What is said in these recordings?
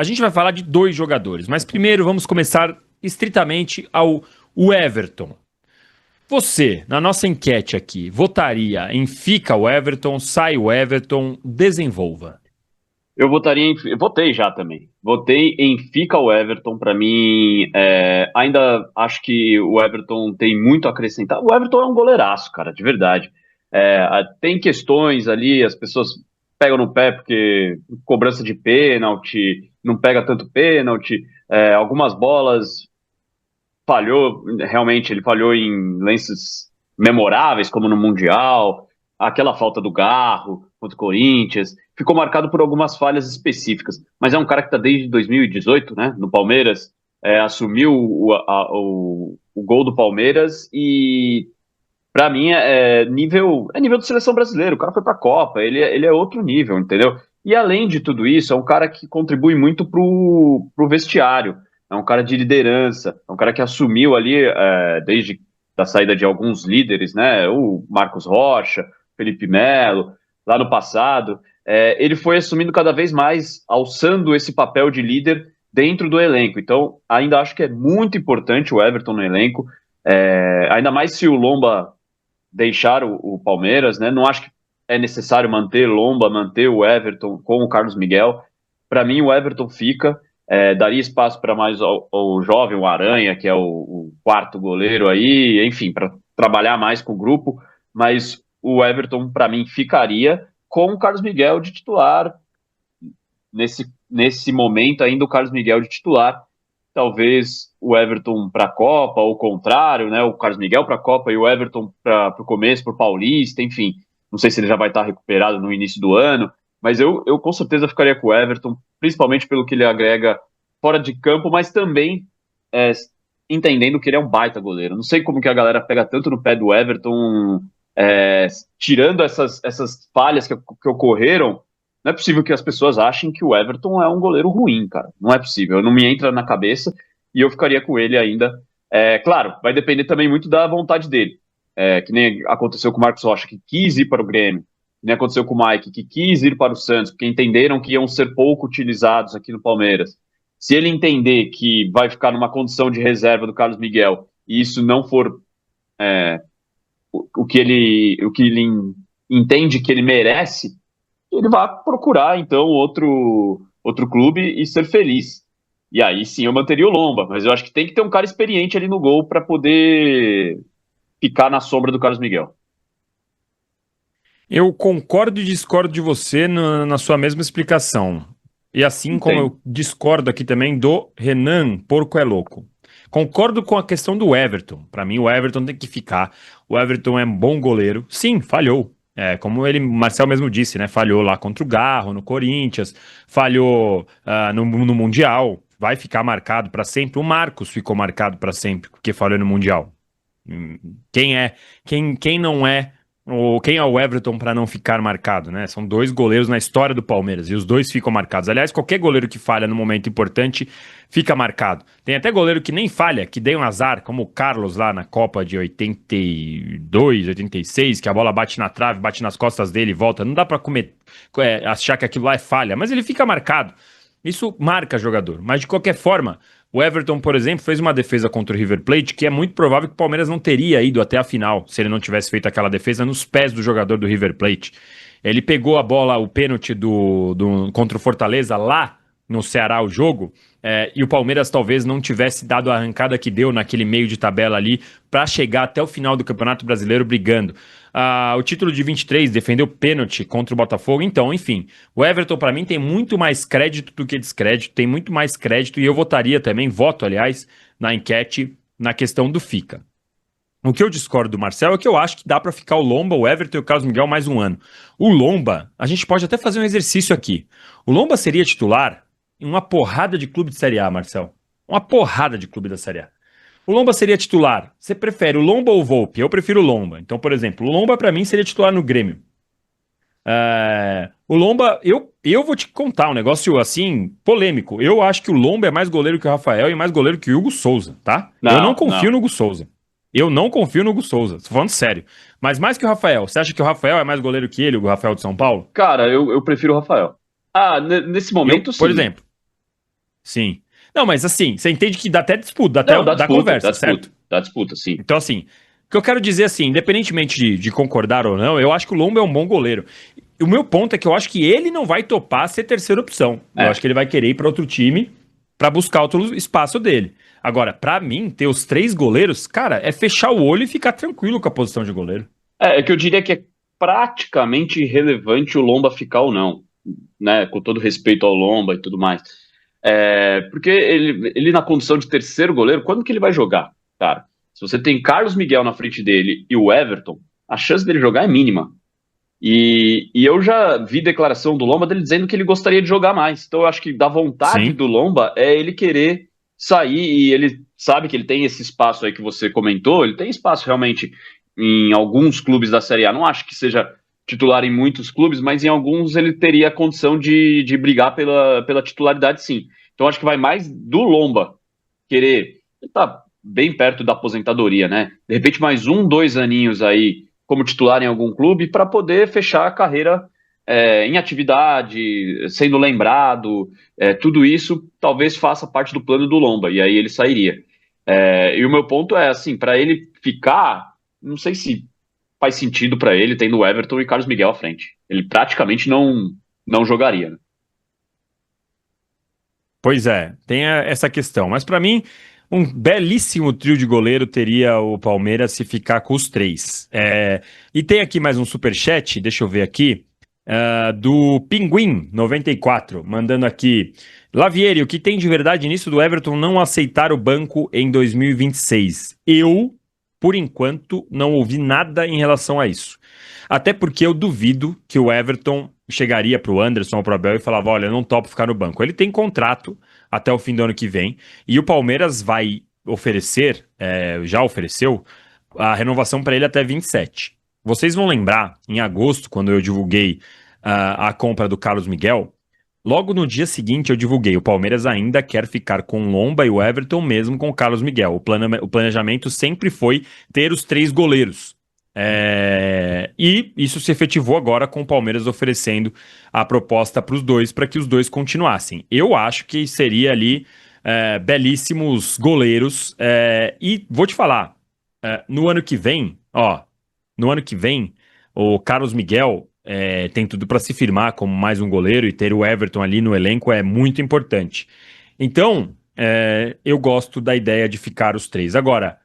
A gente vai falar de dois jogadores, mas primeiro vamos começar estritamente ao o Everton. Você, na nossa enquete aqui, votaria em fica o Everton, sai o Everton, desenvolva. Eu votei já também. Votei em fica o Everton. Para mim, ainda acho que o Everton tem muito a acrescentar. O Everton é um goleiraço, cara, de verdade. Tem questões ali, as pessoas pegam no pé porque cobrança de pênalti, não pega tanto pênalti. Algumas bolas falhou, realmente ele falhou em lances memoráveis, como no Mundial, aquela falta do Garro contra o Corinthians, ficou marcado por algumas falhas específicas, mas é um cara que está desde 2018, né, no Palmeiras, assumiu o gol do Palmeiras e para mim é nível de seleção brasileira, o cara foi para a Copa, ele é outro nível, entendeu? E além de tudo isso, é um cara que contribui muito pro vestiário, é um cara de liderança, é um cara que assumiu ali, desde a saída de alguns líderes, né? O Marcos Rocha, Felipe Melo, lá no passado, ele foi assumindo cada vez mais, alçando esse papel de líder dentro do elenco. Então, ainda acho que é muito importante o Everton no elenco, ainda mais se o Lomba deixar o Palmeiras, né? Não acho que é necessário manter Lomba, manter o Everton com o Carlos Miguel. Para mim, o Everton fica. Daria espaço para mais o jovem, o Aranha, que é o quarto goleiro aí, enfim, para trabalhar mais com o grupo. Mas o Everton, para mim, ficaria com o Carlos Miguel de titular. Nesse momento, ainda o Carlos Miguel de titular. Talvez o Everton para a Copa, ou o contrário, né? O Carlos Miguel para a Copa e o Everton para o começo, para o Paulista, enfim. Não sei se ele já vai estar recuperado no início do ano, mas eu com certeza ficaria com o Everton, principalmente pelo que ele agrega fora de campo, mas também é, entendendo que ele é um baita goleiro. Não sei como que a galera pega tanto no pé do Everton, tirando essas falhas que ocorreram. Não é possível que as pessoas achem que o Everton é um goleiro ruim, cara. Não é possível. Não me entra na cabeça e eu ficaria com ele ainda. Claro, vai depender também muito da vontade dele. Que nem aconteceu com o Marcos Rocha, que quis ir para o Grêmio. Que nem aconteceu com o Mike, que quis ir para o Santos, porque entenderam que iam ser pouco utilizados aqui no Palmeiras. Se ele entender que vai ficar numa condição de reserva do Carlos Miguel e isso não for o que ele entende que ele merece, ele vai procurar, então, outro clube e ser feliz. E aí sim eu manteria o Lomba, mas eu acho que tem que ter um cara experiente ali no gol para poder ficar na sombra do Carlos Miguel. Eu concordo e discordo de você na sua mesma explicação. E assim como Entendo. eu discordo aqui também do Renan Porco é Louco. Concordo com a questão do Everton. Para mim, o Everton tem que ficar. O Everton é um bom goleiro. Sim, falhou. Como Marcel mesmo disse, né? Falhou lá contra o Garro, no Corinthians, falhou no Mundial. Vai ficar marcado para sempre. O Marcos ficou marcado para sempre, porque falhou no Mundial. Hum, quem não é ou quem é o Everton para não ficar marcado, né? São dois goleiros na história do Palmeiras e os dois ficam marcados. Aliás, qualquer goleiro que falha no momento importante fica marcado. Tem até goleiro que nem falha, que deu um azar, como o Carlos lá na Copa de 82, 86, que a bola bate na trave, bate nas costas dele e volta. Não dá para achar que aquilo lá é falha, mas ele fica marcado. Isso marca jogador. Mas de qualquer forma, o Everton, por exemplo, fez uma defesa contra o River Plate que é muito provável que o Palmeiras não teria ido até a final se ele não tivesse feito aquela defesa nos pés do jogador do River Plate. Ele pegou a bola, o pênalti contra o Fortaleza lá no Ceará, o jogo, e o Palmeiras talvez não tivesse dado a arrancada que deu naquele meio de tabela ali para chegar até o final do Campeonato Brasileiro brigando. O título de 23 defendeu pênalti contra o Botafogo. Então, enfim, o Everton para mim tem muito mais crédito do que descrédito, tem muito mais crédito e eu votaria também, voto aliás, na enquete na questão do fica. O que eu discordo do Marcel é que eu acho que dá para ficar o Lomba, o Everton e o Carlos Miguel mais um ano. O Lomba, a gente pode até fazer um exercício aqui. O Lomba seria titular em uma porrada de clube de Série A, Marcel. Uma porrada de clube da Série A. O Lomba seria titular. Você prefere o Lomba ou o Volpe? Eu prefiro o Lomba. Então, por exemplo, o Lomba para mim seria titular no Grêmio. O Lomba, eu vou te contar um negócio assim, polêmico. Eu acho que o Lomba é mais goleiro que o Rafael e mais goleiro que o Hugo Souza, tá? Eu não Não, confio não. no Hugo Souza. Eu não confio no Hugo Souza, tô falando sério. Mas mais que o Rafael, você acha que o Rafael é mais goleiro que ele, o Rafael de São Paulo? Cara, eu prefiro o Rafael. Nesse Eu, momento, por sim. exemplo. sim. Não, mas assim, você entende que dá até disputa, dá Não, até dá conversa, certo? dá disputa, sim. Então, assim, o que eu quero dizer, assim, independentemente de concordar ou não, eu acho que o Lomba é um bom goleiro. E o meu ponto é que eu acho que ele não vai topar ser terceira opção. Eu acho É, que ele vai querer ir para outro time para buscar outro espaço dele. Agora, para mim, ter os três goleiros, cara, é fechar o olho e ficar tranquilo com a posição de goleiro. é que eu diria que é praticamente irrelevante o Lomba ficar ou não, né? Com todo respeito ao Lomba e tudo mais. Porque ele na condição de terceiro goleiro, quando que ele vai jogar, cara? Se você tem Carlos Miguel na frente dele e o Everton, a chance dele jogar é mínima. E eu já vi declaração do Lomba dele dizendo que ele gostaria de jogar mais. Então eu acho que da vontade Sim, do Lomba é ele querer sair e ele sabe que ele tem esse espaço aí que você comentou, ele tem espaço realmente em alguns clubes da Série A. Não acho que seja titular em muitos clubes, mas em alguns ele teria a condição de brigar pela titularidade, sim. Então acho que vai mais do Lomba querer. Ele tá bem perto da aposentadoria, né? De repente, mais um, dois aninhos aí como titular em algum clube para poder fechar a carreira em atividade, sendo lembrado. Tudo isso talvez faça parte do plano do Lomba, e aí ele sairia. E o meu ponto é assim: para ele ficar, não sei se faz sentido para ele tendo o Everton e Carlos Miguel à frente. Ele praticamente não jogaria, né? pois é, tem essa questão. Mas para mim, um belíssimo trio de goleiro teria o Palmeiras se ficar com os três. E tem aqui mais um superchat, deixa eu ver aqui, do Pinguim 94, mandando aqui. Lavieri, o que tem de verdade nisso do Everton não aceitar o banco em 2026? Eu, por enquanto, não ouvi nada em relação a isso. Até porque eu duvido que o Everton chegaria para o Anderson ou para o Abel e falava: olha, eu não topo ficar no banco. Ele tem contrato até o fim do ano que vem e o Palmeiras vai oferecer, já ofereceu, a renovação para ele até 27. Vocês vão lembrar, em agosto, quando eu divulguei a compra do Carlos Miguel, logo no dia seguinte eu divulguei: o Palmeiras ainda quer ficar com o Lomba e o Everton, mesmo com o Carlos Miguel. O planejamento sempre foi ter os três goleiros. E isso se efetivou agora com o Palmeiras oferecendo a proposta para os dois, para que os dois continuassem. Eu acho que seria ali belíssimos goleiros. E vou te falar, no ano que vem, ó, no ano que vem, o Carlos Miguel tem tudo para se firmar como mais um goleiro e ter o Everton ali no elenco é muito importante. Então, eu gosto da ideia de ficar os três. Agora,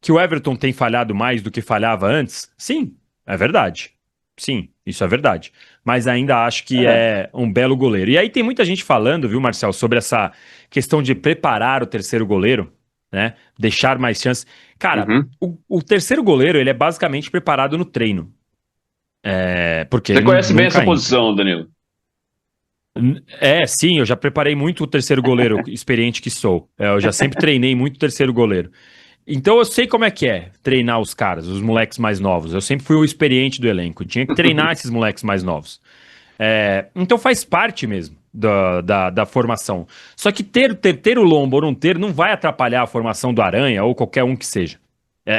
que o Everton tem falhado mais do que falhava antes? Sim, é verdade. Sim, isso é verdade. Mas ainda acho que É. é um belo goleiro. E aí tem muita gente falando, viu, Marcel, sobre essa questão de preparar o terceiro goleiro, né? Deixar mais chances. Cara, Uhum. o terceiro goleiro, ele é basicamente preparado no treino. Porque ele Você conhece bem essa nunca entra. posição, Danilo? Sim, eu já preparei muito o terceiro goleiro, experiente que sou. Eu já sempre treinei muito o terceiro goleiro. Então eu sei como é que é treinar os caras, os moleques mais novos. Eu sempre fui o experiente do elenco. Tinha que treinar esses moleques mais novos. Então faz parte mesmo da formação. Só que ter o Lombo ou não ter não vai atrapalhar a formação do Aranha ou qualquer um que seja.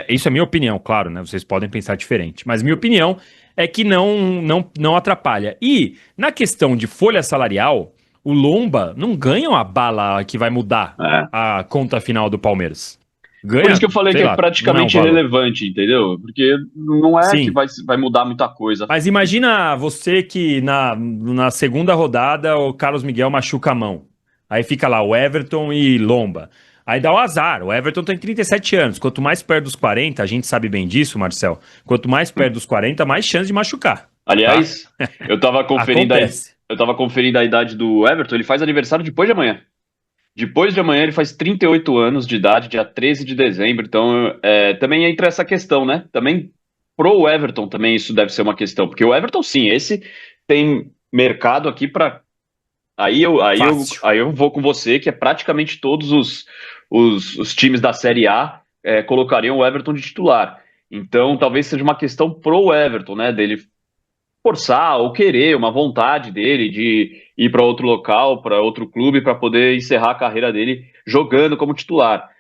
Isso é minha opinião, claro, né? Vocês podem pensar diferente. Mas minha opinião é que não atrapalha. E na questão de folha salarial, o Lomba não ganha uma bala que vai mudar É. a conta final do Palmeiras. Por isso que Ganha, eu falei que sei é lá, não é um praticamente valor. irrelevante, entendeu? Porque não é que Sim, vai mudar muita coisa. mas imagina você que na segunda rodada o Carlos Miguel machuca a mão. Aí fica lá o Everton e Lomba. Aí dá o azar. O Everton tem 37 anos. Quanto mais perto dos 40, a gente sabe bem disso, Marcel. Quanto mais perto dos 40, mais chance de machucar, tá? Aliás, eu tava conferindo a, Acontece. eu tava conferindo a idade do Everton, ele faz aniversário depois de amanhã. Depois de amanhã ele faz 38 anos de idade, dia 13 de dezembro. Então, também entra essa questão, né? Também pro Everton também isso deve ser uma questão, porque o Everton sim, esse tem mercado aqui para Fácil. aí eu vou com você que é praticamente todos os times da Série A colocariam o Everton de titular. Então, talvez seja uma questão pro Everton, né? Dele forçar ou querer, uma vontade dele de ir para outro local, para outro clube, para poder encerrar a carreira dele jogando como titular.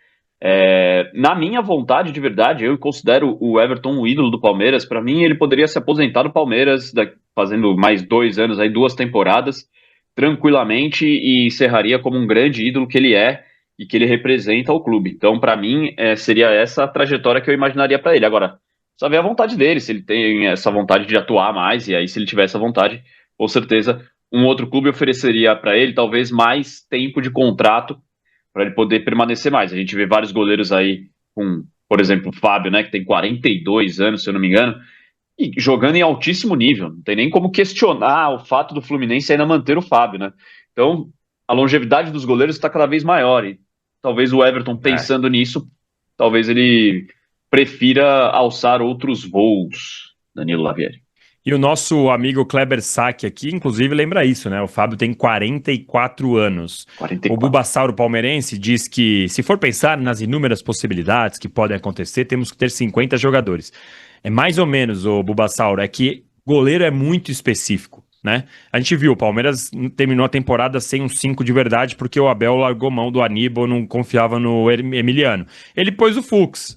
Na minha vontade, de verdade, eu considero o Everton um ídolo do Palmeiras. Para mim, ele poderia se aposentar no Palmeiras, fazendo mais 2 anos, aí 2 temporadas, tranquilamente e encerraria como um grande ídolo que ele é e que ele representa ao clube. Então, para mim, seria essa a trajetória que eu imaginaria para ele. Agora, só ver a vontade dele, se ele tem essa vontade de atuar mais, e aí, se ele tiver essa vontade, com certeza, um outro clube ofereceria para ele talvez mais tempo de contrato para ele poder permanecer mais. A gente vê vários goleiros aí com, por exemplo, o Fábio, né, que tem 42 anos, se eu não me engano, e jogando em altíssimo nível. Não tem nem como questionar o fato do Fluminense ainda manter o Fábio, né? Então, a longevidade dos goleiros está cada vez maior. E talvez o Everton, pensando nisso, talvez ele prefira alçar outros voos, Danilo Lavieri. E o nosso amigo Kleber Sack aqui, inclusive, lembra isso, né? O Fábio tem 44 anos. 44. O Bulbasauro palmeirense diz que, se for pensar nas inúmeras possibilidades que podem acontecer, temos que ter 50 jogadores. É mais ou menos, o Bulbasauro, é que goleiro é muito específico, né? A gente viu, o Palmeiras terminou a temporada sem um 5 de verdade, porque o Abel largou mão do Aníbal, não confiava no Emiliano. Ele pôs o Fux.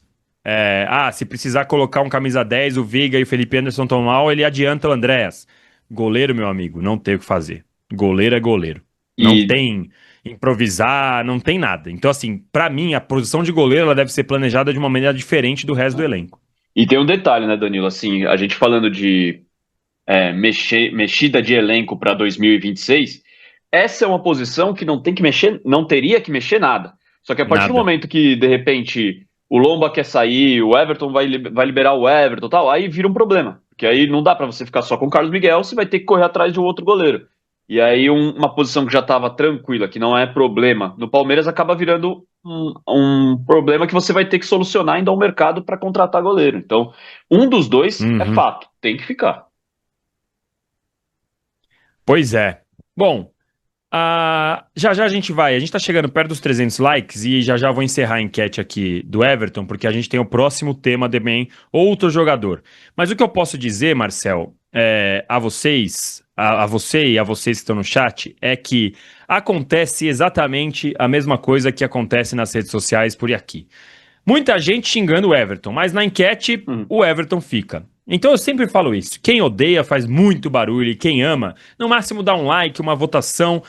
Se precisar colocar um camisa 10, o Veiga e o Felipe Anderson estão mal, ele adianta o Andréas. Goleiro, meu amigo, não tem o que fazer. Goleiro é goleiro. Não tem improvisar, não tem nada. Então, assim, pra mim, a posição de goleiro ela deve ser planejada de uma maneira diferente do resto do elenco. E tem um detalhe, né, Danilo? Assim, a gente falando de mexida de elenco para 2026, essa é uma posição que não tem que mexer, não teria que mexer nada. Só que a partir do momento que, de repente, o Lomba quer sair, o Everton vai liberar o Everton e tal, aí vira um problema. Porque aí não dá para você ficar só com o Carlos Miguel, você vai ter que correr atrás de um outro goleiro. E aí uma posição que já estava tranquila, que não é problema, no Palmeiras acaba virando um problema que você vai ter que solucionar indo ao mercado para contratar goleiro. Então, um dos dois é fato, tem que ficar. Pois é. Bom, já já a gente vai. A gente tá chegando perto dos 300 likes e já já vou encerrar a enquete aqui do Everton, porque a gente tem o próximo tema também, outro jogador. Mas o que eu posso dizer, Marcel, a vocês, a você e a vocês que estão no chat, é que acontece exatamente a mesma coisa que acontece nas redes sociais por aqui. Muita gente xingando o Everton, mas na enquete o Everton fica. Então eu sempre falo isso. Quem odeia faz muito barulho e quem ama, no máximo dá um like, uma votação.